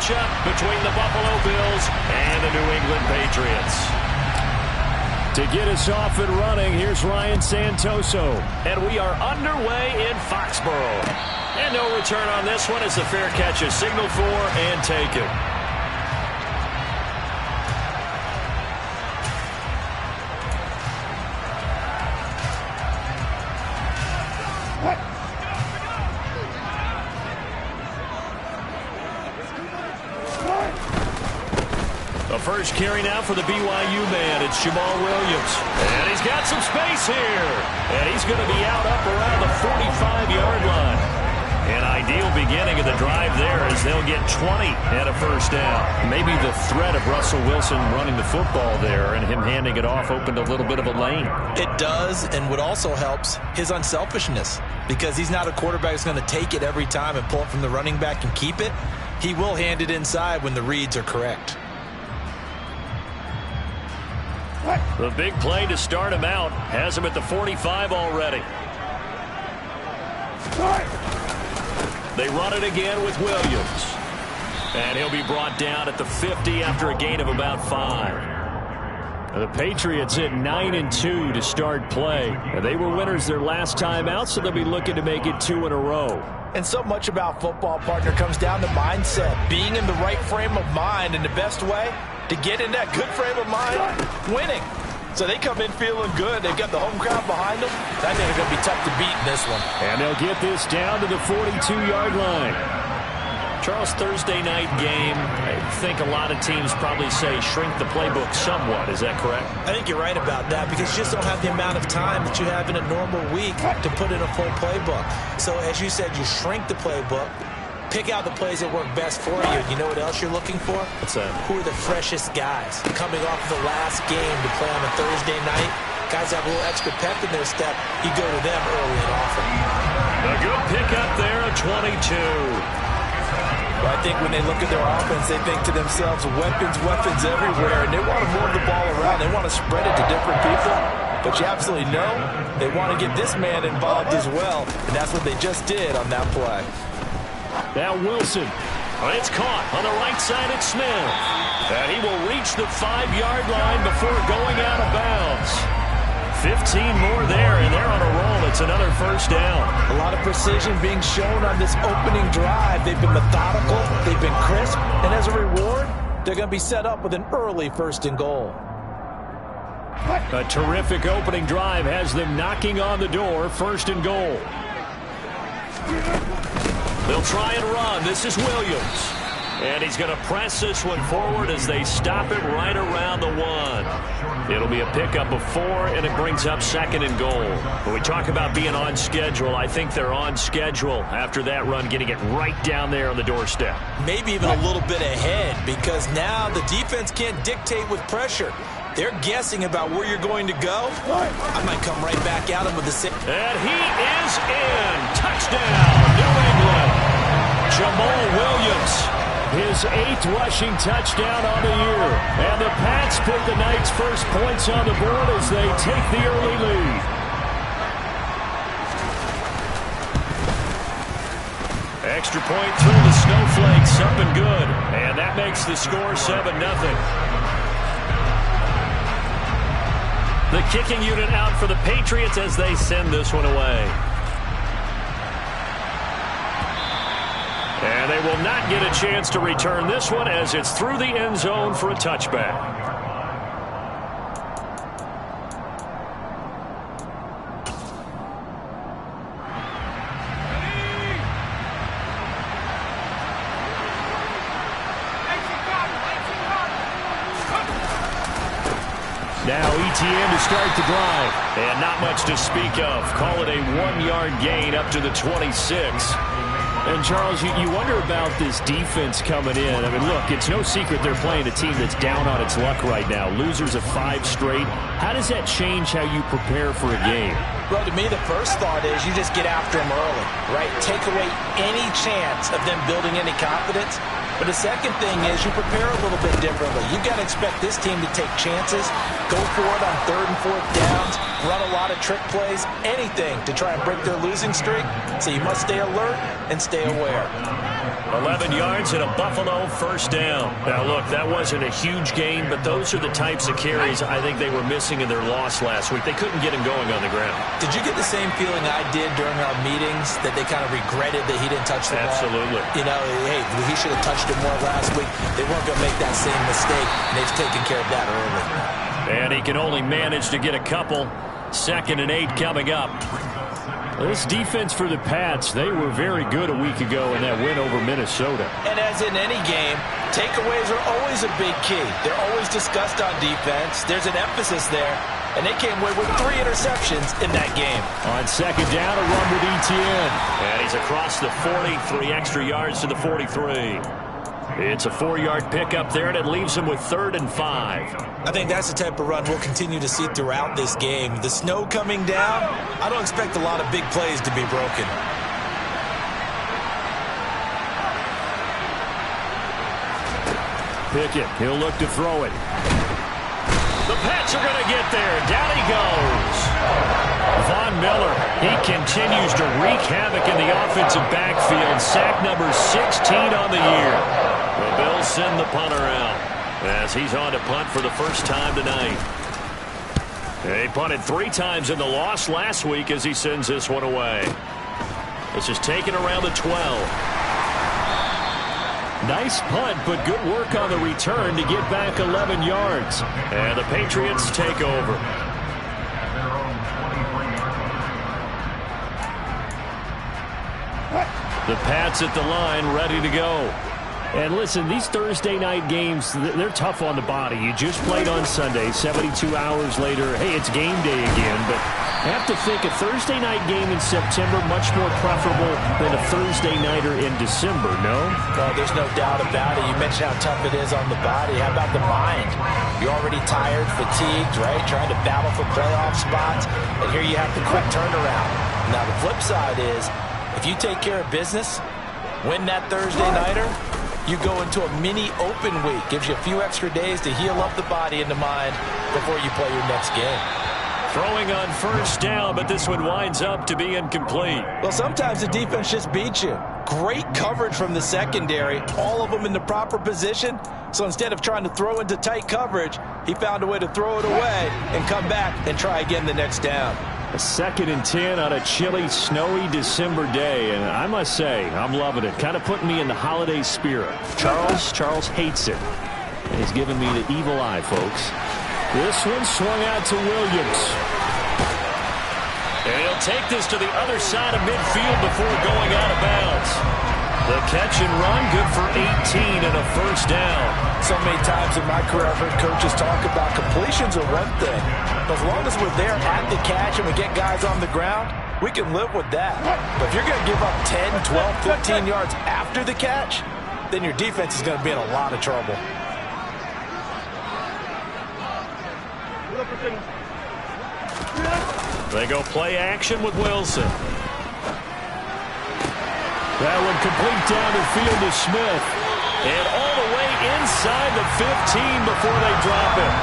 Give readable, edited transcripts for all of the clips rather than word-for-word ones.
matchup between the Buffalo Bills and the New England Patriots. To get us off and running, here's Ryan Santoso. And we are underway in Foxborough. And no return on this one as the fair catch is signaled for and taken. The first carry now for the BYU man. It's Jamal Williams. And he's got some space here. And he's going to be out up around the 45-yard line. An ideal beginning of the drive there as they'll get 20 and a first down. Maybe the threat of Russell Wilson running the football there and him handing it off opened a little bit of a lane. It does, and what also helps, his unselfishness. Because he's not a quarterback who's going to take it every time and pull it from the running back and keep it. He will hand it inside when the reads are correct. The big play to start him out has him at the 45 already. They run it again with Williams. And he'll be brought down at the 50 after a gain of about 5. The Patriots at 9-2 to start play. They were winners their last time out, so they'll be looking to make it 2 in a row. And so much about football, partner, comes down to mindset. Being in the right frame of mind, and the best way to get in that good frame of mind, winning. So they come in feeling good. They've got the home crowd behind them. I think it's going to be tough to beat in this one. And they'll get this down to the 42-yard line. Charles, Thursday night game, I think a lot of teams probably say shrink the playbook somewhat. Is that correct? I think you're right about that because you just don't have the amount of time that you have in a normal week to put in a full playbook. So as you said, you shrink the playbook. Pick out the plays that work best for you. You know what else you're looking for? What's that? Who are the freshest guys coming off of the last game to play on a Thursday night? Guys have a little extra pep in their step. You go to them early and often. A good pickup there at 22. Well, I think when they look at their offense, they think to themselves, weapons everywhere, and they want to move the ball around. They want to spread it to different people. But you absolutely know they want to get this man involved as well, and that's what they just did on that play. Now Wilson. It's caught on the right side at Smith. And he will reach the 5-yard line before going out of bounds. 15 more there, and they're on a roll. It's another first down. A lot of precision being shown on this opening drive. They've been methodical. They've been crisp. And as a reward, they're going to be set up with an early 1st and goal. A terrific opening drive has them knocking on the door. 1st and goal. They'll try and run. This is Williams. And he's going to press this one forward as they stop it right around the 1. It'll be a pickup of 4, and it brings up 2nd and goal. When we talk about being on schedule, I think they're on schedule after that run, getting it right down there on the doorstep. Maybe even a little bit ahead because now the defense can't dictate with pressure. They're guessing about where you're going to go. I might come right back at him with the same. And he is in. Touchdown, New England. Jamal Williams. His 8th rushing touchdown on the year. And the Pats put the Knights' first points on the board as they take the early lead. Extra point through the snowflakes. Up and good. And that makes the score 7-0. The kicking unit out for the Patriots as they send this one away. And they will not get a chance to return this one as it's through the end zone for a touchback. Now ETN to start the drive. And not much to speak of. Call it a 1-yard gain up to the 26. And, Charles, you wonder about this defense coming in. I mean, look, it's no secret they're playing a team that's down on its luck right now. Losers of 5 straight. How does that change how you prepare for a game? Well, to me, the first thought is you just get after them early, right? Take away any chance of them building any confidence. But the second thing is you prepare a little bit differently. You got to expect this team to take chances, go for it on 3rd and 4th downs, run a lot of trick plays, anything to try and break their losing streak. So you must stay alert and stay aware. 11 yards and a Buffalo first down. Now, look, that wasn't a huge gain, but those are the types of carries I think they were missing in their loss last week. They couldn't get him going on the ground. Did you get the same feeling I did during our meetings, that they kind of regretted that he didn't touch the ball? Absolutely. You know, hey, he should have touched it more last week. They weren't going to make that same mistake, and they've taken care of that early. And he can only manage to get a couple. 2nd and 8 coming up. This defense for the Pats, they were very good a week ago in that win over Minnesota. And as in any game, takeaways are always a big key. They're always discussed on defense. There's an emphasis there. And they came away with 3 interceptions in that game. On 2nd down, a run with Etienne. And he's across the 40, 3 extra yards to the 43. It's a 4-yard pickup there, and it leaves him with 3rd and 5. I think that's the type of run we'll continue to see throughout this game. The snow coming down, I don't expect a lot of big plays to be broken. Pickett, he'll look to throw it. The Pats are going to get there. Down he goes. Von Miller, he continues to wreak havoc in the offensive backfield. Sack number 16 on the year. The Bills send the punter out as he's on to punt for the first time tonight. He punted 3 times in the loss last week as he sends this one away. This is taken around the 12. Nice punt, but good work on the return to get back 11 yards. And the Patriots take over. The Pats at the line, ready to go. And listen, these Thursday night games, they're tough on the body. You just played on Sunday, 72 hours later. Hey, it's game day again, but I have to think a Thursday night game in September much more preferable than a Thursday nighter in December, no? No, there's no doubt about it. You mentioned how tough it is on the body. How about the mind? You're already tired, fatigued, right? Trying to battle for playoff spots, and here you have the quick turnaround. Now, the flip side is, if you take care of business, win that Thursday nighter, you go into a mini open week. Gives you a few extra days to heal up the body and the mind before you play your next game. Throwing on first down, but this one winds up to be incomplete. Well, sometimes the defense just beats you. Great coverage from the secondary, all of them in the proper position. So instead of trying to throw into tight coverage, he found a way to throw it away and come back and try again the next down. A 2nd and 10 on a chilly, snowy December day, and I must say, I'm loving it. Kind of putting me in the holiday spirit. Charles hates it, and he's giving me the evil eye, folks. This one swung out to Williams. And he'll take this to the other side of midfield before going out of bounds. The catch and run, good for 18 and a first down. So many times in my career, I've heard coaches talk about completions are one thing. But as long as we're there at the catch and we get guys on the ground, we can live with that. But if you're going to give up 10, 12, 15 yards after the catch, then your defense is going to be in a lot of trouble. They go play action with Wilson. That one complete down the field to Smith. And all the way inside the 15 before they drop it.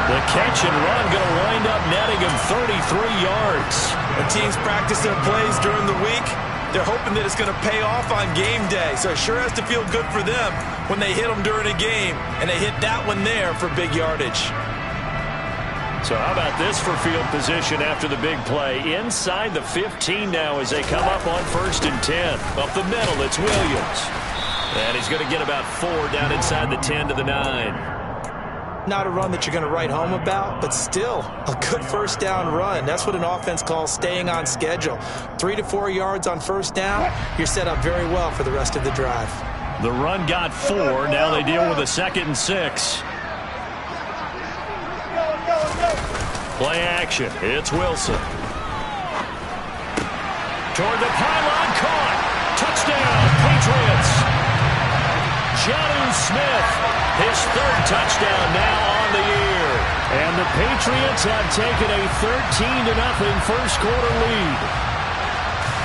The catch and run going to wind up netting him 33 yards. When teams practice their plays during the week, they're hoping that it's going to pay off on game day. So it sure has to feel good for them when they hit them during a game. And they hit that one there for big yardage. So how about this for field position after the big play? Inside the 15 now as they come up on 1st and 10. Up the middle, it's Williams. And he's going to get about 4 down inside the 10 to the 9. Not a run that you're going to write home about, but still a good first down run. That's what an offense calls staying on schedule. 3 to 4 yards on first down, you're set up very well for the rest of the drive. The run got 4. Now they deal with a 2nd and 6. Play action. It's Wilson. Toward the pylon, caught. Touchdown, Patriots. Jonnu Smith, his 3rd touchdown now on the year. And the Patriots have taken a 13-0 first quarter lead.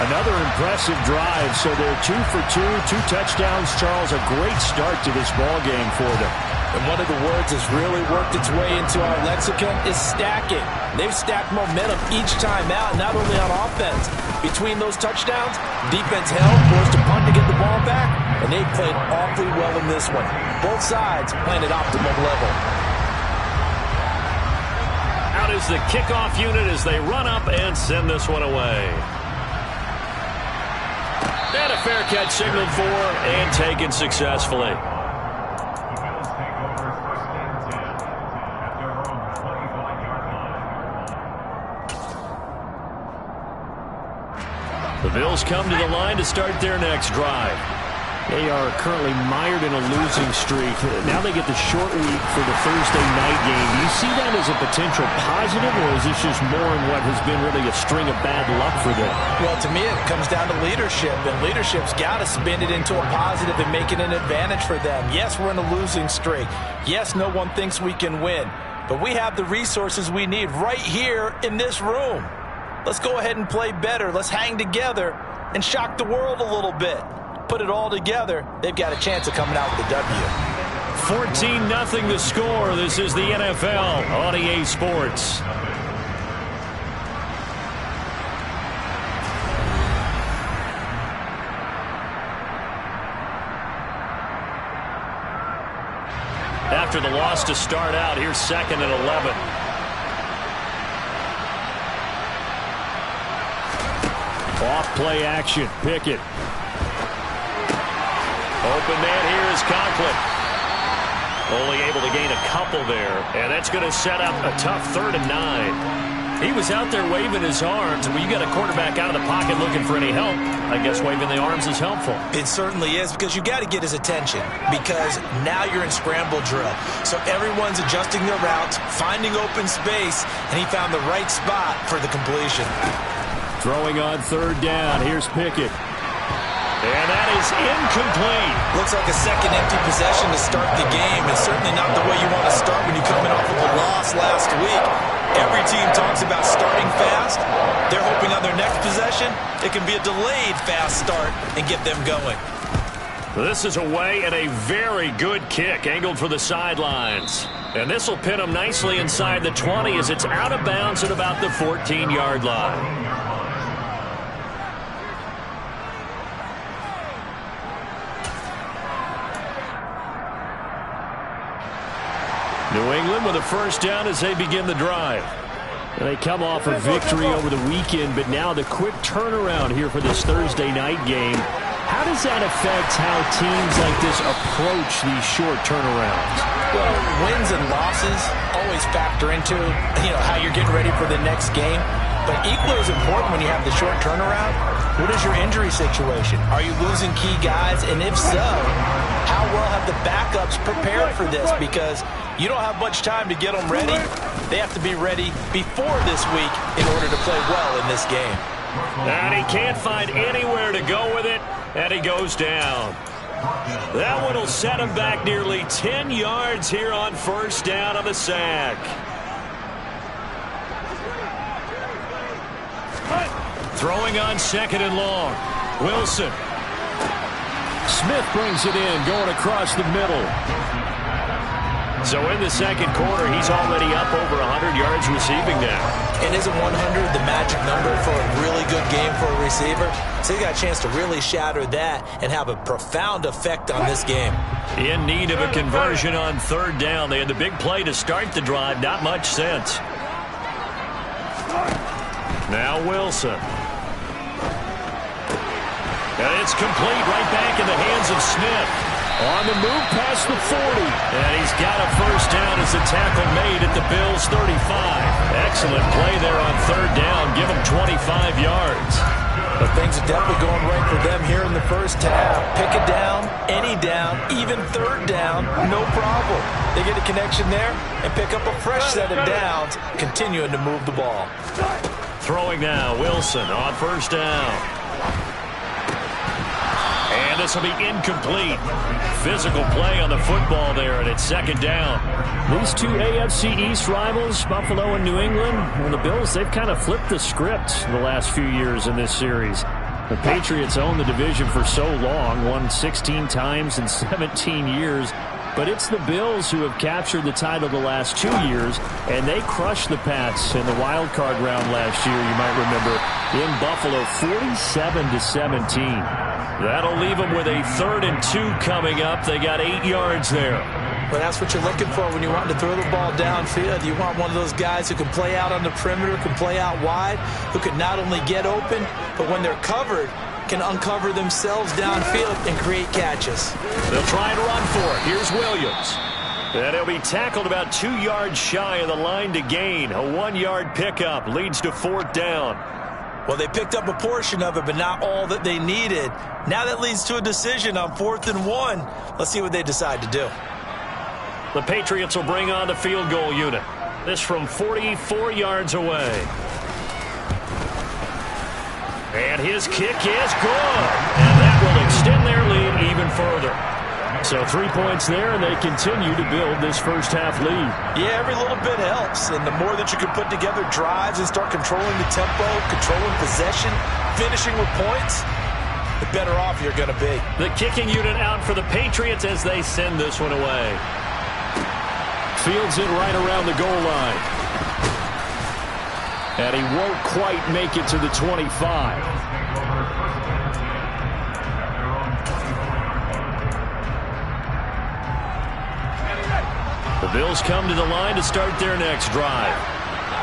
Another impressive drive, so they're 2 for 2, 2 touchdowns. Charles, a great start to this ball game for them. And one of the words that's really worked its way into our lexicon is stacking. They've stacked momentum each time out, not only on offense. Between those touchdowns, defense held, forced a punt to get the ball back, and they played awfully well in this one. Both sides playing at optimum level. Out is the kickoff unit as they run up and send this one away. And a fair catch signaled for and taken successfully. The Bills come to the line to start their next drive. They are currently mired in a losing streak. Now they get the short week for the Thursday night game. Do you see that as a potential positive, or is this just more in what has been really a string of bad luck for them? Well, to me, it comes down to leadership, and leadership's got to spin it into a positive and make it an advantage for them. Yes, we're in a losing streak. Yes, no one thinks we can win, but we have the resources we need right here in this room. Let's go ahead and play better. Let's hang together and shock the world a little bit. Put it all together, they've got a chance of coming out with a W. 14-0 the score. This is the NFL on EA Sports. After the loss to start out, here's 2nd and 11. Off play action, Pickett. Open man here is Conklin. Only able to gain a couple there, and that's going to set up a tough 3rd and 9. He was out there waving his arms, and when you got a quarterback out of the pocket looking for any help, I guess waving the arms is helpful. It certainly is, because you got to get his attention, because now you're in scramble drill. So everyone's adjusting their routes, finding open space, and he found the right spot for the completion. Throwing on 3rd down, here's Pickett. And that is incomplete. Looks like a second empty possession to start the game, and certainly not the way you want to start when you're coming off of a loss last week. Every team talks about starting fast. They're hoping on their next possession it can be a delayed fast start and get them going. This is away and a very good kick angled for the sidelines. And this will pin them nicely inside the 20 as it's out of bounds at about the 14-yard line. New England with a first down as they begin the drive. They come off a victory over the weekend, but now the quick turnaround here for this Thursday night game. How does that affect how teams like this approach these short turnarounds? Well, wins and losses always factor into, how you're getting ready for the next game. But equally as important when you have the short turnaround, what is your injury situation? Are you losing key guys? And if so, how well have the backups prepared for this? Because you don't have much time to get them ready. They have to be ready before this week in order to play well in this game. And he can't find anywhere to go with it, and he goes down. That one will set him back nearly 10 yards here on first down on the sack. Throwing on 2nd and long. Wilson. Smith brings it in, going across the middle. So in the second quarter, he's already up over 100 yards receiving now. And isn't 100 the magic number for a really good game for a receiver? So he got a chance to really shatter that and have a profound effect on this game. In need of a conversion on 3rd down. They had the big play to start the drive. Not much sense. Now Wilson. And it's complete right back in the hands of Smith. On the move past the 40. And he's got a first down as the tackle made at the Bills' 35. Excellent play there on 3rd down. Give him 25 yards. But things are definitely going right for them here in the first half. Pick a down, any down, even 3rd down, no problem. They get a connection there and pick up a fresh set of downs, continuing to move the ball. Throwing now, Wilson on first down. And this will be incomplete. Physical play on the football there, and it's 2nd down. These two AFC East rivals, Buffalo and New England, and the Bills, they've kind of flipped the script the last few years in this series. The Patriots own the division for so long, won 16 times in 17 years. But it's the Bills who have captured the title the last 2 years, and they crushed the Pats in the wild card round last year, you might remember, in Buffalo, 47-17. That'll leave them with a 3rd and 2 coming up. They got 8 yards there. Well, that's what you're looking for when you want to throw the ball downfield. You want one of those guys who can play out on the perimeter, can play out wide, who can not only get open, but when they're covered, can uncover themselves downfield and create catches. They'll try and run for it. Here's Williams. And he'll be tackled about 2 yards shy of the line to gain. A 1-yard pickup leads to 4th down. Well, they picked up a portion of it, but not all that they needed. Now that leads to a decision on 4th and 1. Let's see what they decide to do. The Patriots will bring on the field goal unit. This from 44 yards away. And his kick is good. And that will extend their lead even further. So 3 points there, and they continue to build this first half lead. Yeah, every little bit helps. And the more that you can put together drives and start controlling the tempo, controlling possession, finishing with points, the better off you're going to be. The kicking unit out for the Patriots as they send this one away. Fields it right around the goal line. And he won't quite make it to the 25. The Bills come to the line to start their next drive.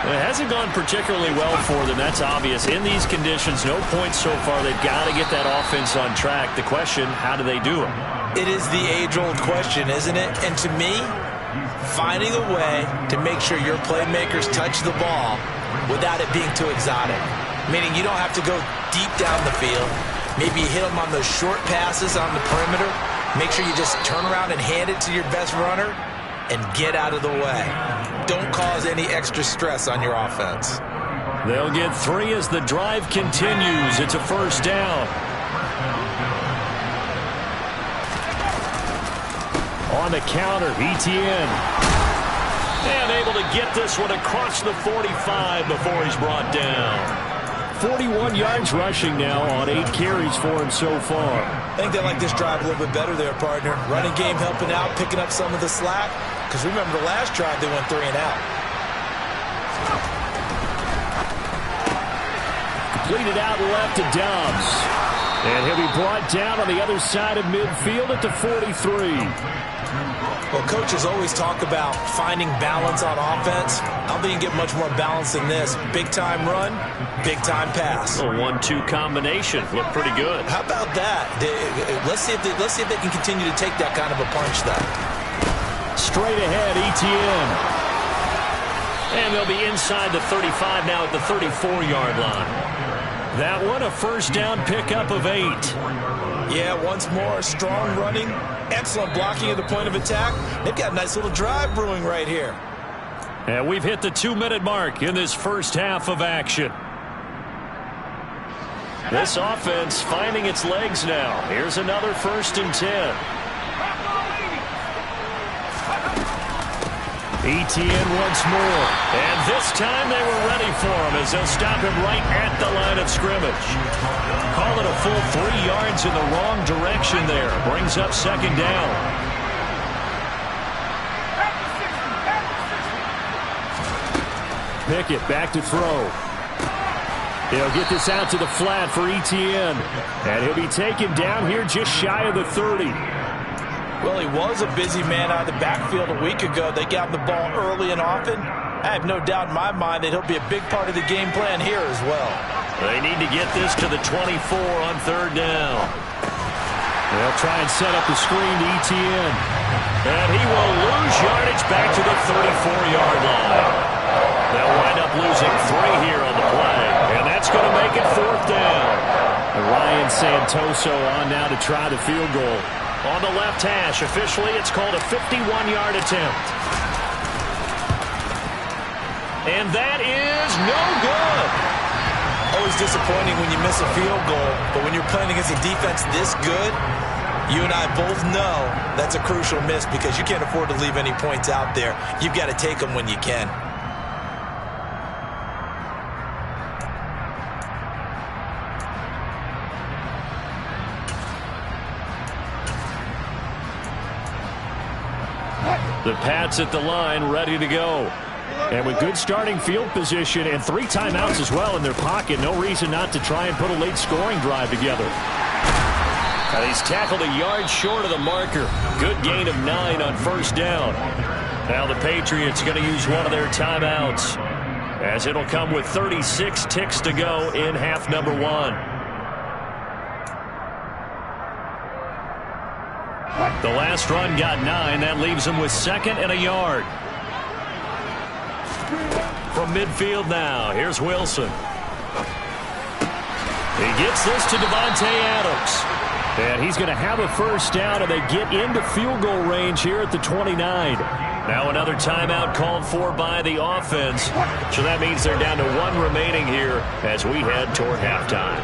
It hasn't gone particularly well for them, that's obvious. In these conditions, no points so far. They've got to get that offense on track. The question, how do they do it? It is the age-old question, isn't it? And to me, finding a way to make sure your playmakers touch the ball without it being too exotic. Meaning you don't have to go deep down the field. Maybe you hit them on those short passes on the perimeter. Make sure you just turn around and hand it to your best runner and get out of the way. Don't cause any extra stress on your offense. They'll get 3 as the drive continues. It's a 1st down. On the counter, Etienne. And able to get this one across the 45 before he's brought down. 41 yards rushing now on 8 carries for him so far. I think they like this drive a little bit better there, partner. Running game helping out, picking up some of the slack. Because remember, the last drive they went 3 and out. Completed out left to Dobbs. And he'll be brought down on the other side of midfield at the 43. Well, coaches always talk about finding balance on offense. I don't think you can get much more balance than this. Big-time run, big-time pass. A 1-2 combination. Looked pretty good. How about that? Let's see if they can continue to take that kind of a punch, though. Straight ahead, Etienne. And they'll be inside the 35 now at the 34-yard line. That one, a 1st down pickup of 8. Yeah, once more, strong running, excellent blocking at the point of attack. They've got a nice little drive brewing right here. And we've hit the 2-minute mark in this first half of action. This offense finding its legs now. Here's another 1st and 10. Etienne once more. And this time they were ready for him as they'll stop him right at the line of scrimmage. Call it a full 3 yards in the wrong direction there. Brings up 2nd down. Pickett back to throw. He'll get this out to the flat for Etienne. And he'll be taken down here just shy of the 30. Well, he was a busy man out of the backfield a week ago. They got the ball early and often. I have no doubt in my mind that he'll be a big part of the game plan here as well. They need to get this to the 24 on 3rd down. They'll try and set up the screen to Etienne. And he will lose yardage back to the 34-yard line. They'll wind up losing 3 here on the play. And that's going to make it 4th down. And Ryan Santoso on now to try the field goal. On the left hash, officially it's called a 51-yard attempt. And that is no good. Always disappointing when you miss a field goal, but when you're playing against a defense this good, you and I both know that's a crucial miss because you can't afford to leave any points out there. You've got to take them when you can. The Pats at the line, ready to go. And with good starting field position and 3 timeouts as well in their pocket, no reason not to try and put a late scoring drive together. He's tackled a yard short of the marker. Good gain of 9 on first down. Now the Patriots going to use one of their timeouts, as it'll come with 36 ticks to go in half number 1. The last run got 9. That leaves them with 2nd and a yard. From midfield now, here's Wilson. He gets this to Davante Adams. And he's going to have a first down, and they get into field goal range here at the 29. Now another timeout called for by the offense. So that means they're down to 1 remaining here as we head toward halftime.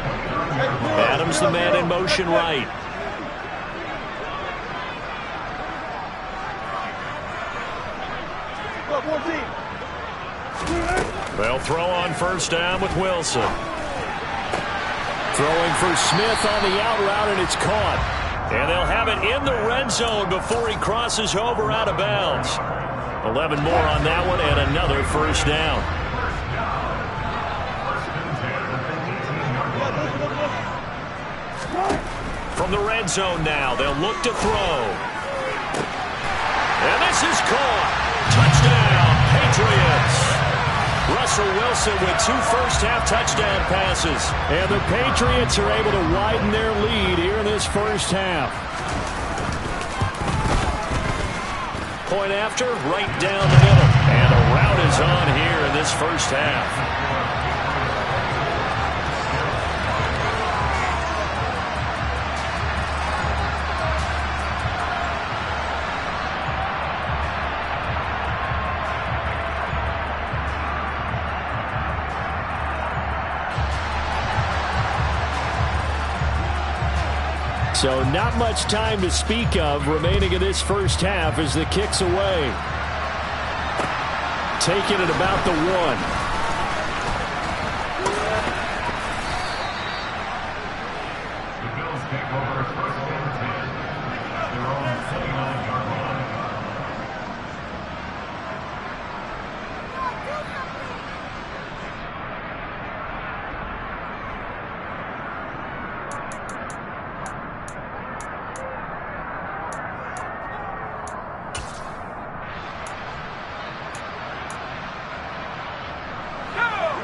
Adams, the man in motion right. They'll throw on first down with Wilson. Throwing for Smith on the out route, and it's caught. And they'll have it in the red zone before he crosses over out of bounds. 11 more on that one, and another first down. From the red zone now, they'll look to throw. And this is caught. Touchdown, Patriots. Russell Wilson with 2 first-half touchdown passes. And the Patriots are able to widen their lead here in this first half. Point after, right down the middle. And a rout is on here in this first half. So not much time to speak of remaining in this first half as the kick's away. Taking it about the 1.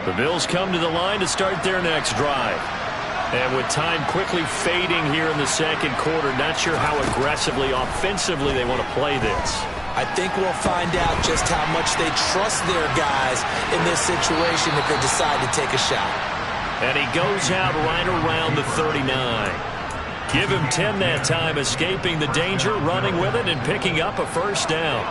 The Bills come to the line to start their next drive. And with time quickly fading here in the second quarter, not sure how aggressively, offensively they want to play this. I think we'll find out just how much they trust their guys in this situation if they decide to take a shot. And he goes out right around the 39. Give him 10 that time, escaping the danger, running with it, and picking up a first down.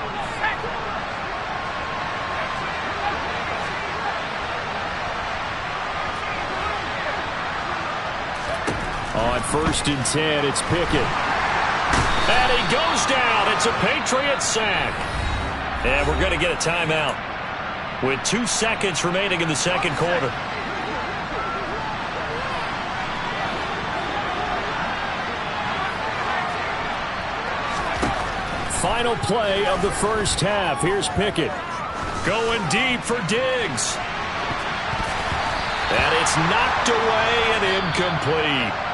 On 1st and 10, it's Pickett. And he goes down. It's a Patriots sack. And we're going to get a timeout with 2 seconds remaining in the second quarter. Final play of the first half. Here's Pickett. Going deep for Diggs. And it's knocked away and incomplete.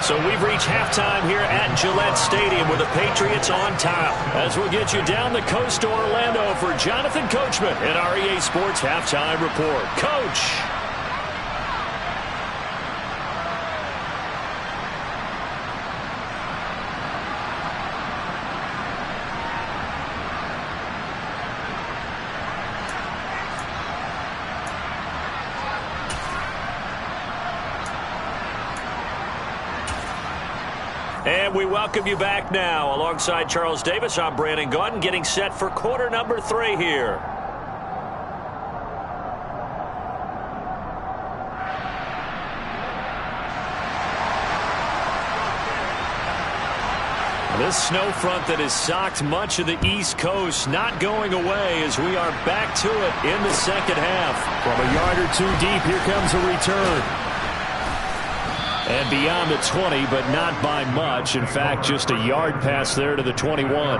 So we've reached halftime here at Gillette Stadium with the Patriots on top. As we'll get you down the coast to Orlando for Jonathan Coachman at our EA Sports Halftime Report. Coach. And we welcome you back now. Alongside Charles Davis, I'm Brandon Gaudin, getting set for quarter number 3 here. This snow front that has socked much of the East Coast not going away as we are back to it in the second half. From a yard or 2 deep, here comes a return. And beyond the 20, but not by much. In fact, just a yard pass there to the 21.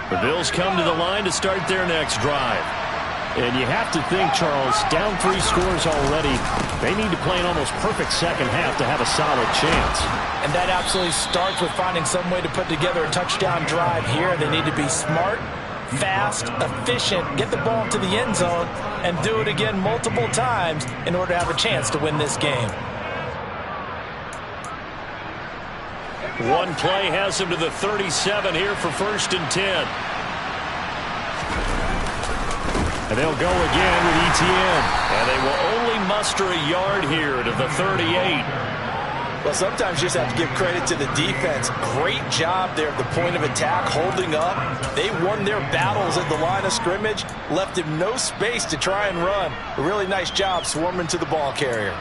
The Bills come to the line to start their next drive. And you have to think, Charles, down 3 scores already. They need to play an almost perfect second half to have a solid chance. And that absolutely starts with finding some way to put together a touchdown drive here. They need to be smart, fast, efficient, get the ball to the end zone, and do it again multiple times in order to have a chance to win this game. One play has him to the 37 here for 1st and 10. And they'll go again with Etienne. And they will only muster a yard here to the 38. Well, sometimes you just have to give credit to the defense. Great job there at the point of attack, holding up. They won their battles at the line of scrimmage, left him no space to try and run. A really nice job swarming to the ball carrier.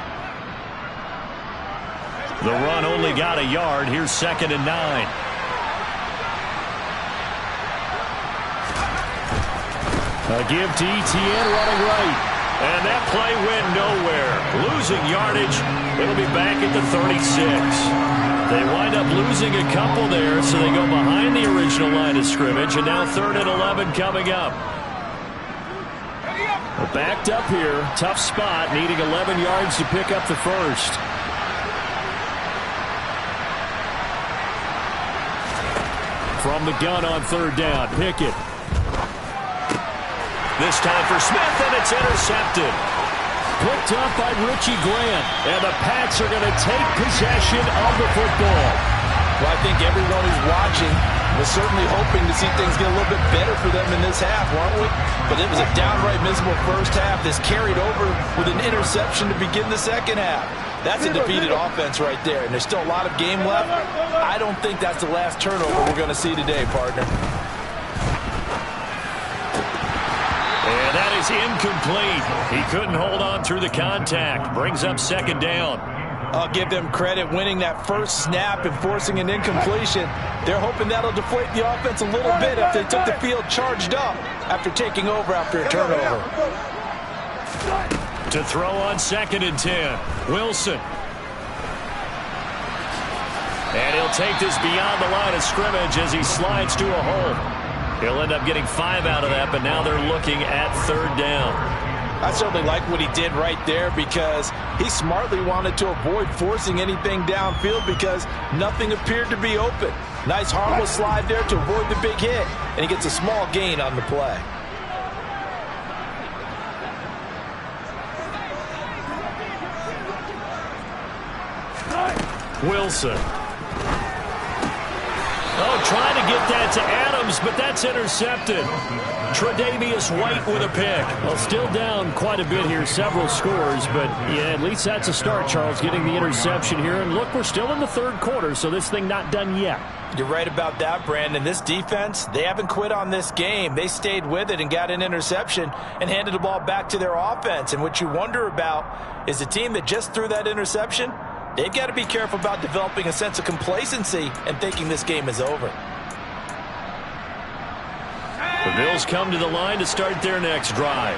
The run only got a yard. Here's 2nd and 9. A give to Etienne running right. And that play went nowhere. Losing yardage. It'll be back at the 36. They wind up losing a couple there, so they go behind the original line of scrimmage. And now 3rd and 11 coming up. We're backed up here. Tough spot, needing 11 yards to pick up the first. From the gun on 3rd down, Pickett. This time for Smith, and it's intercepted. Picked up by Richie Grant. And the Pats are going to take possession of the football. Well, I think everyone who's watching was certainly hoping to see things get a little bit better for them in this half, weren't we? But it was a downright miserable first half. This carried over with an interception to begin the second half. That's a defeated offense right there, and there's still a lot of game left. I don't think that's the last turnover we're going to see today, partner. And that is incomplete. He couldn't hold on through the contact. Brings up 2nd down. I'll give them credit winning that first snap and forcing an incompletion. They're hoping that'll deflate the offense a little bit if they took the field charged up after taking over after a turnover. To throw on 2nd and 10. Wilson. And he'll take this beyond the line of scrimmage as he slides to a hole. He'll end up getting 5 out of that, but now they're looking at 3rd down. I certainly like what he did right there because he smartly wanted to avoid forcing anything downfield because nothing appeared to be open. Nice harmless slide there to avoid the big hit, and he gets a small gain on the play. Wilson. Oh, trying to get that to Adams, but that's intercepted. Tre'Davious White with a pick. Well, still down quite a bit here, several scores, but yeah, at least that's a start, Charles, getting the interception here. And look, we're still in the 3rd quarter, so this thing not done yet. You're right about that, Brandon. This defense, they haven't quit on this game. They stayed with it and got an interception and handed the ball back to their offense. And what you wonder about is the team that just threw that interception, they've got to be careful about developing a sense of complacency and thinking this game is over. The Bills come to the line to start their next drive.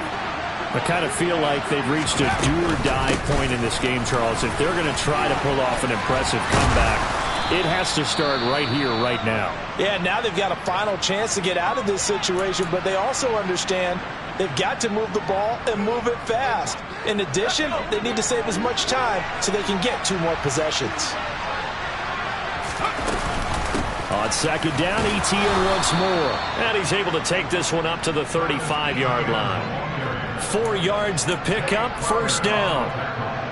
I kind of feel like they've reached a do-or-die point in this game, Charles. If they're going to try to pull off an impressive comeback, it has to start right here, right now. Yeah, now they've got a final chance to get out of this situation, but they also understand they've got to move the ball and move it fast. In addition, they need to save as much time so they can get 2 more possessions. On 2nd down, Etienne once more. And he's able to take this one up to the 35-yard line. 4 yards the pickup, 1st down.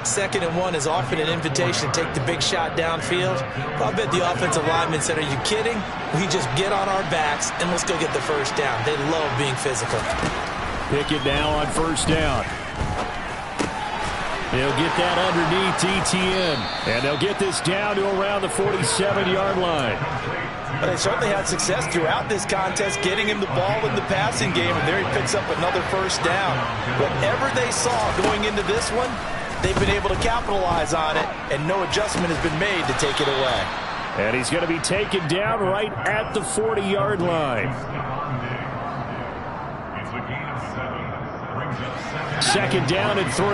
2nd and 1 is often an invitation to take the big shot downfield. I bet the offensive lineman said, are you kidding? We just get on our backs and let's go get the 1st down. They love being physical. Pick it now on 1st down. They'll get that underneath Etienne. And they'll get this down to around the 47-yard line. But they certainly had success throughout this contest getting him the ball in the passing game, and there he picks up another 1st down. Whatever they saw going into this one, they've been able to capitalize on it, and no adjustment has been made to take it away. And he's going to be taken down right at the 40-yard line. Second down and 3.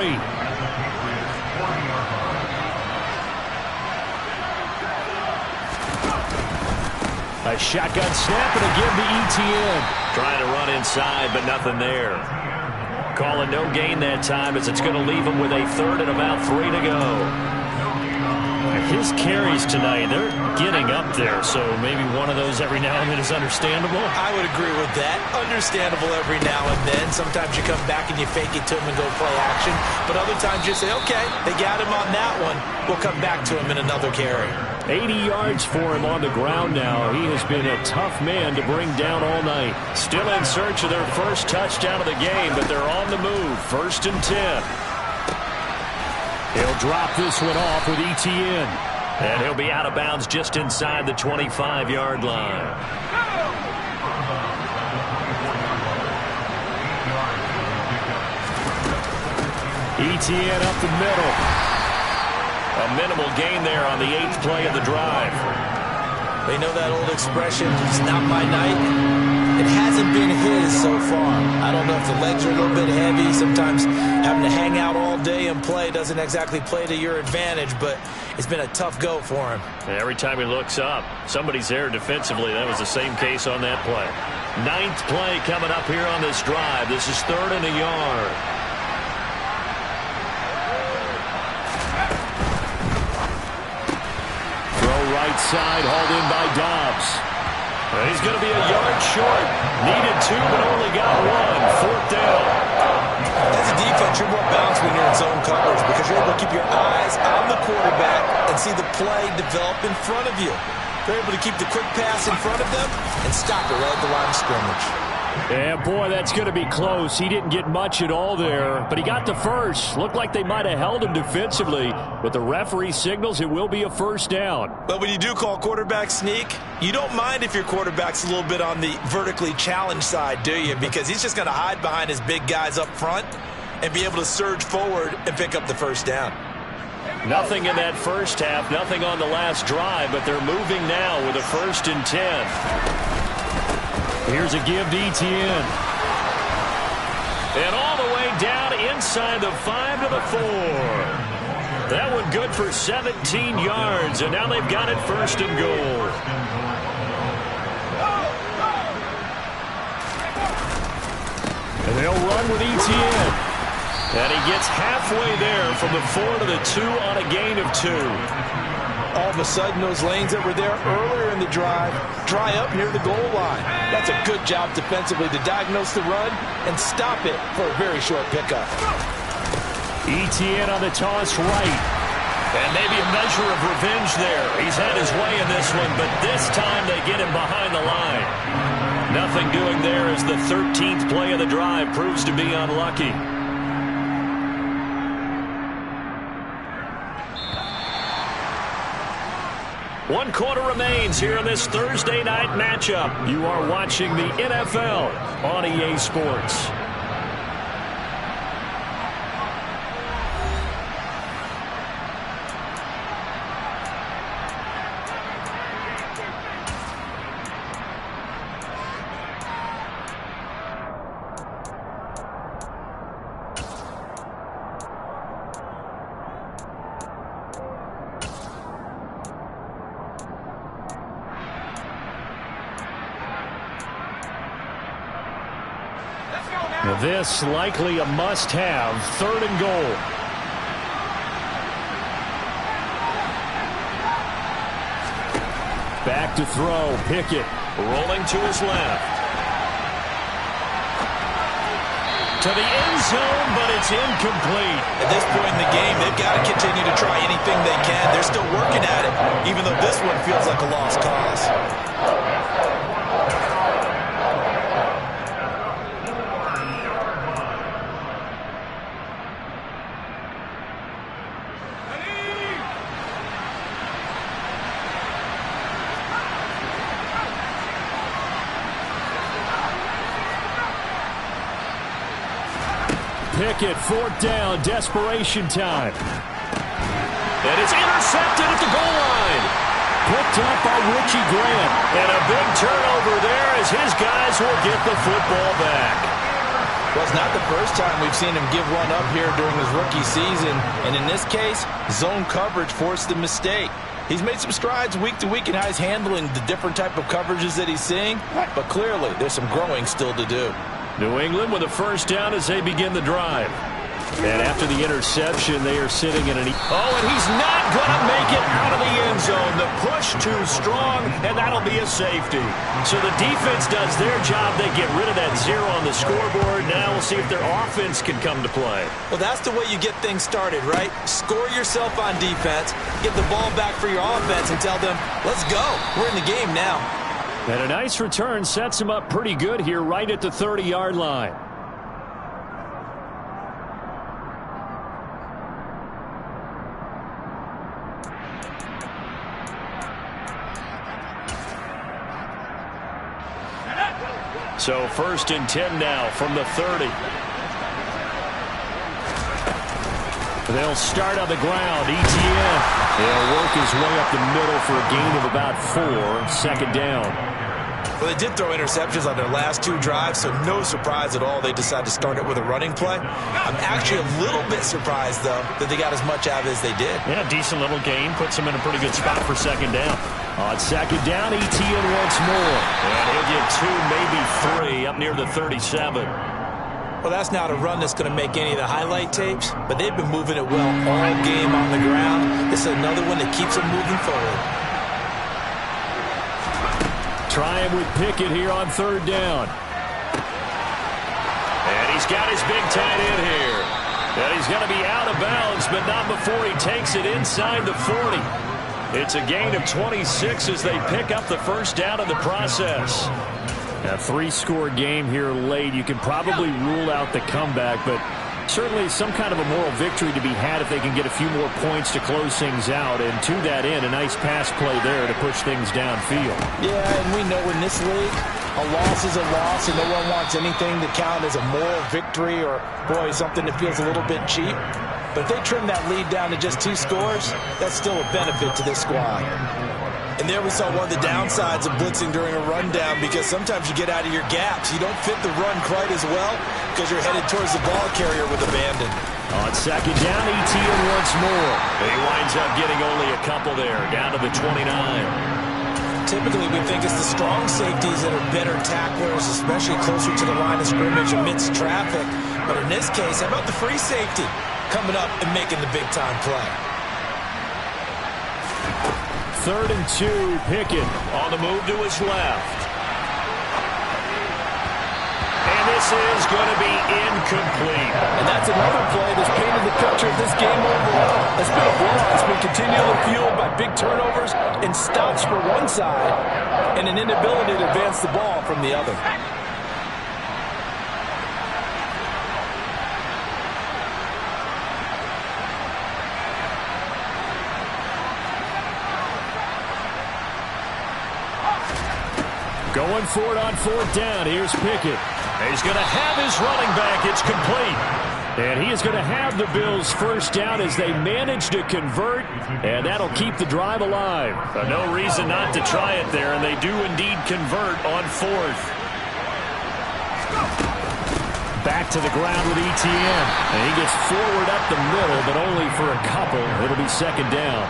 A shotgun snap and a give to Etienne. Trying to run inside, but nothing there. Calling no gain that time as it's going to leave him with a third and about 3 to go. His carries tonight, they're getting up there, so maybe one of those every now and then is understandable. I would agree with that. Understandable every now and then. Sometimes you come back and you fake it to him and go play action. But other times you say, okay, they got him on that one. We'll come back to him in another carry. 80 yards for him on the ground now. He has been a tough man to bring down all night. Still in search of their first touchdown of the game, but they're on the move. 1st and 10. He'll drop this one off with Etienne. And he'll be out of bounds just inside the 25-yard line. Etienne up the middle. A minimal gain there on the 8th play of the drive. They know that old expression, it's not my night. It hasn't been his so far. I don't know if the legs are a little bit heavy. Sometimes having to hang out all day and play doesn't exactly play to your advantage, but it's been a tough go for him. Every time he looks up, somebody's there defensively. That was the same case on that play. 9th play coming up here on this drive. This is 3rd and a yard. Right side, hauled in by Dobbs. He's going to be a yard short. Needed 2, but only got 1. 4th down. As a defense, you're more balanced when you're in zone coverage because you're able to keep your eyes on the quarterback and see the play develop in front of you. They're able to keep the quick pass in front of them and stop it right at the line of scrimmage. Yeah, boy, that's going to be close. He didn't get much at all there, but he got the first. Looked like they might have held him defensively, but the referee signals it will be a 1st down. But when you do call quarterback sneak, you don't mind if your quarterback's a little bit on the vertically challenged side, do you? Because he's just going to hide behind his big guys up front and be able to surge forward and pick up the 1st down. Nothing in that first half, nothing on the last drive, but they're moving now with a 1st and 10. Here's a give to Etienne. And all the way down inside the 5 to the 4. That one good for 17 yards, and now they've got it 1st and goal. And they'll run with Etienne. And he gets halfway there from the 4 to the 2 on a gain of 2. All of a sudden, those lanes that were there earlier in the drive dry up near the goal line. That's a good job defensively to diagnose the run and stop it for a very short pickup. Etienne on the toss right. And maybe a measure of revenge there. He's had his way in this one, but this time they get him behind the line. Nothing doing there as the 13th play of the drive proves to be unlucky. One quarter remains here in this Thursday night matchup. You are watching the NFL on EA Sports. Now this likely a must-have, 3rd and goal. Back to throw, Pickett. Rolling to his left. To the end zone, but it's incomplete. At this point in the game, they've got to continue to try anything they can. They're still working at it, even though this one feels like a lost cause. Pickett, 4th down, desperation time. And it's intercepted at the goal line. Picked up by Richie Grant. And a big turnover there as his guys will get the football back. Well, it's not the first time we've seen him give one up here during his rookie season. And in this case, zone coverage forced the mistake. He's made some strides week to week in how he's handling the different type of coverages that he's seeing. But clearly, there's some growing still to do. New England with a first down as they begin the drive. And after the interception, they are sitting in an... Oh, and he's not going to make it out of the end zone. The push too strong, and that'll be a safety. So the defense does their job. They get rid of that 0 on the scoreboard. Now we'll see if their offense can come to play. Well, that's the way you get things started, right? Score yourself on defense, get the ball back for your offense, and tell them, let's go. We're in the game now. And a nice return sets him up pretty good here right at the 30-yard line. So 1st and 10 now from the 30. They'll start on the ground. Etienne. He'll work his way up the middle for a gain of about 4. 2nd down. Well, they did throw interceptions on their last 2 drives, so no surprise at all they decided to start it with a running play. I'm actually a little bit surprised, though, that they got as much out of it as they did. Yeah, decent little gain. Puts them in a pretty good spot for 2nd down. On 2nd down, Etienne once more. And he'll get 2, maybe 3, up near the 37. Well, that's not a run that's going to make any of the highlight tapes, but they've been moving it well all game on the ground. This is another one that keeps them moving forward. Trying with Pickett here on 3rd down. And he's got his big tight end here. And he's going to be out of bounds, but not before he takes it inside the 40. It's a gain of 26 as they pick up the first down in the process. A 3-score game here late. You can probably rule out the comeback, but certainly some kind of a moral victory to be had if they can get a few more points to close things out. And to that end, a nice pass play there to push things downfield. Yeah, and we know in this league, a loss is a loss, and no one wants anything to count as a moral victory or, boy, something that feels a little bit cheap. But if they trim that lead down to just 2 scores, that's still a benefit to this squad. And there we saw one of the downsides of blitzing during a rundown, because sometimes you get out of your gaps. You don't fit the run quite as well because you're headed towards the ball carrier with abandon. On 2nd down, Etienne once more. He winds up getting only a couple there, down to the 29. Typically, we think it's the strong safeties that are better tacklers, especially closer to the line of scrimmage amidst traffic. But in this case, how about the free safety coming up and making the big-time play? 3rd and 2, Pickett. On the move to his left. And this is going to be incomplete. And that's another play that's painted the picture of this game overall. It's been a blowout. It's been continually fueled by big turnovers and stops for one side and an inability to advance the ball from the other. Going for it on 4th down. Here's Pickett. He's going to have his running back. It's complete. And he is going to have the Bills' first down as they manage to convert, and that'll keep the drive alive. No reason not to try it there, and they do indeed convert on 4th. Back to the ground with Etienne. And he gets forward up the middle, but only for a couple. It'll be 2nd down.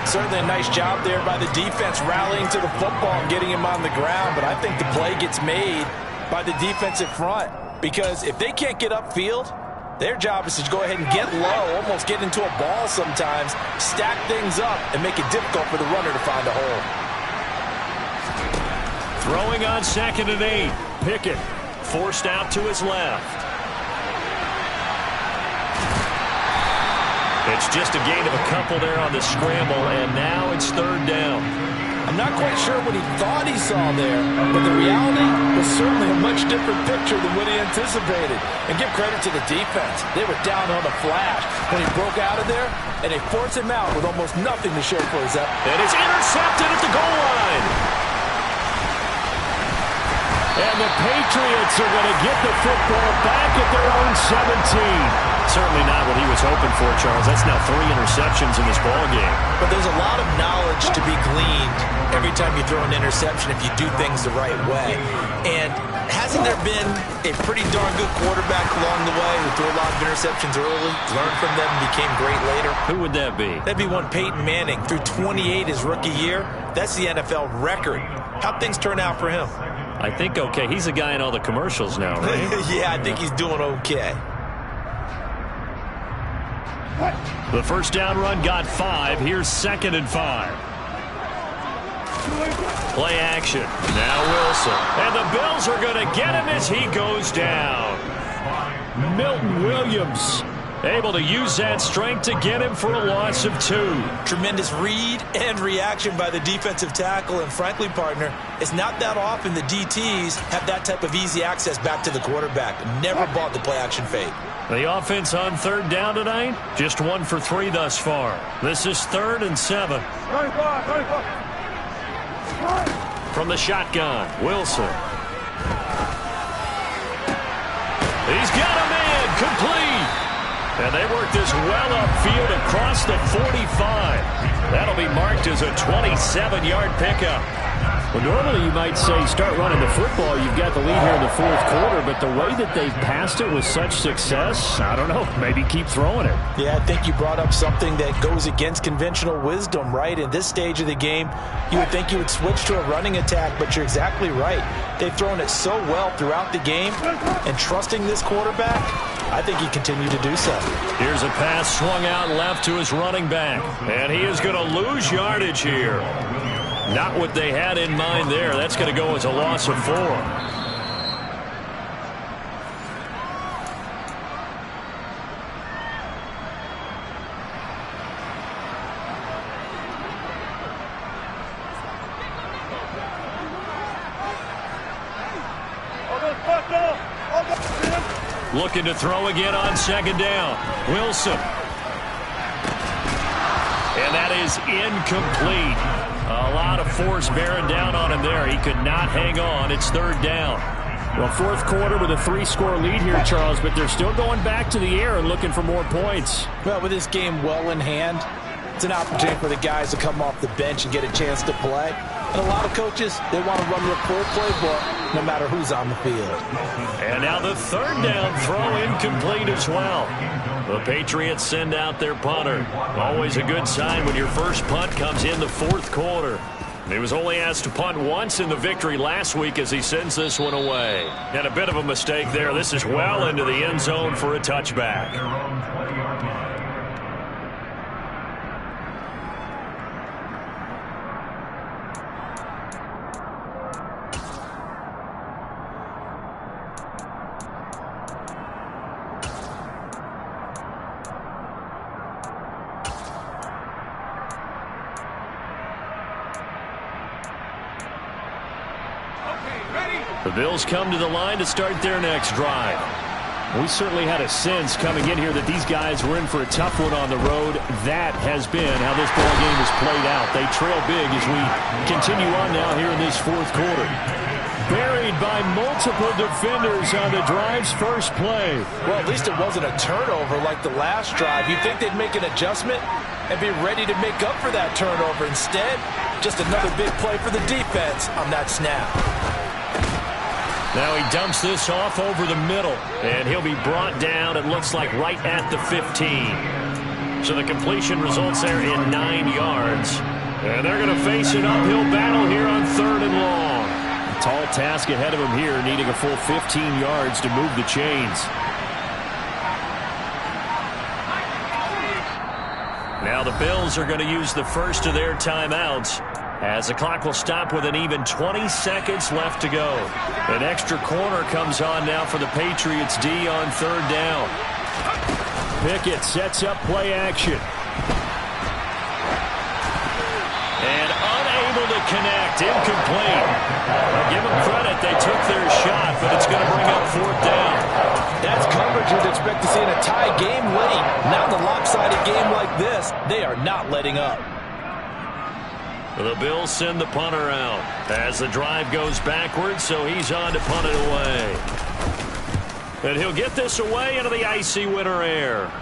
Certainly a nice job there by the defense rallying to the football and getting him on the ground, but I think the play gets made by the defensive front, because if they can't get upfield, their job is to go ahead and get low, almost get into a ball sometimes, stack things up, and make it difficult for the runner to find a hole. Throwing on 2nd and 8. Pickett forced out to his left. It's just a gain of a couple there on the scramble, and now it's 3rd down. I'm not quite sure what he thought he saw there, but the reality was certainly a much different picture than what he anticipated. And give credit to the defense. They were down on the flash when he broke out of there, and they forced him out with almost nothing to show for his effort. And it's intercepted at the goal line. And the Patriots are going to get the football back at their own 17. Certainly not what he was hoping for, Charles. That's now 3 interceptions in this ballgame. But there's a lot of knowledge to be gleaned every time you throw an interception if you do things the right way. And hasn't there been a pretty darn good quarterback along the way who threw a lot of interceptions early, learned from them, and became great later? Who would that be? That'd be one Peyton Manning. Threw 28 his rookie year. That's the NFL record. How'd things turn out for him? I think okay. He's a guy in all the commercials now, right? Yeah, I think he's doing okay. The first down run got 5. Here's 2nd and 5. Play action. Now Wilson. And the Bills are going to get him as he goes down. Milton Williams able to use that strength to get him for a loss of 2. Tremendous read and reaction by the defensive tackle. And frankly, partner, it's not that often the DTs have that type of easy access back to the quarterback. Never bought the play action fake. The offense on 3rd down tonight, just 1 for 3 thus far. This is 3rd and 7. From the shotgun, Wilson. He's got a man, complete. And they work this well upfield across the 45. That'll be marked as a 27-yard pickup. Well, normally you might say start running the football. You've got the lead here in the 4th quarter, but the way that they've passed it with such success, I don't know, maybe keep throwing it. Yeah, I think you brought up something that goes against conventional wisdom, right? In this stage of the game, you would think you would switch to a running attack, but you're exactly right. They've thrown it so well throughout the game, and trusting this quarterback, I think he continued to do so. Here's a pass swung out left to his running back, and he is going to lose yardage here. Not what they had in mind there. That's going to go as a loss of 4. Looking to throw again on 2nd down. Wilson. And that is incomplete. A lot of force bearing down on him there. He could not hang on. It's 3rd down. Well, 4th quarter with a 3-score lead here, Charles, but they're still going back to the air and looking for more points. Well, with this game well in hand, it's an opportunity for the guys to come off the bench and get a chance to play. And a lot of coaches, they want to run their full playbook no matter who's on the field. And now the 3rd down throw incomplete as well. The Patriots send out their punter. Always a good sign when your first punt comes in the 4th quarter. He was only asked to punt once in the victory last week as he sends this one away. And a bit of a mistake there. This is well into the end zone for a touchback. The Bills come to the line to start their next drive. We certainly had a sense coming in here that these guys were in for a tough one on the road. That has been how this ball game has played out. They trail big as we continue on now here in this 4th quarter. Buried by multiple defenders on the drive's first play. Well, at least it wasn't a turnover like the last drive. You'd think they'd make an adjustment and be ready to make up for that turnover. Instead, just another big play for the defense on that snap. Now he dumps this off over the middle, and he'll be brought down, it looks like, right at the 15. So the completion results there in 9 yards. And they're going to face an uphill battle here on 3rd and long. A tall task ahead of him here, needing a full 15 yards to move the chains. Now the Bills are going to use the first of their timeouts, as the clock will stop with an even 20 seconds left to go. An extra corner comes on now for the Patriots D on 3rd down. Pickett sets up play action. And unable to connect, incomplete. I'll give them credit, they took their shot, but it's going to bring up 4th down. That's coverage you'd expect to see in a tie game late. Not in a lopsided game like this. They are not letting up. The Bills send the punter out as the drive goes backwards, so he's on to punt it away. And he'll get this away into the icy winter air.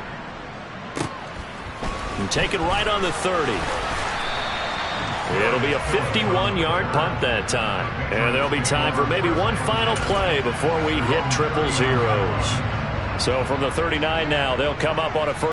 And take it right on the 30. It'll be a 51-yard punt that time. And there'll be time for maybe one final play before we hit triple zeros. So from the 39 now, they'll come up on a first.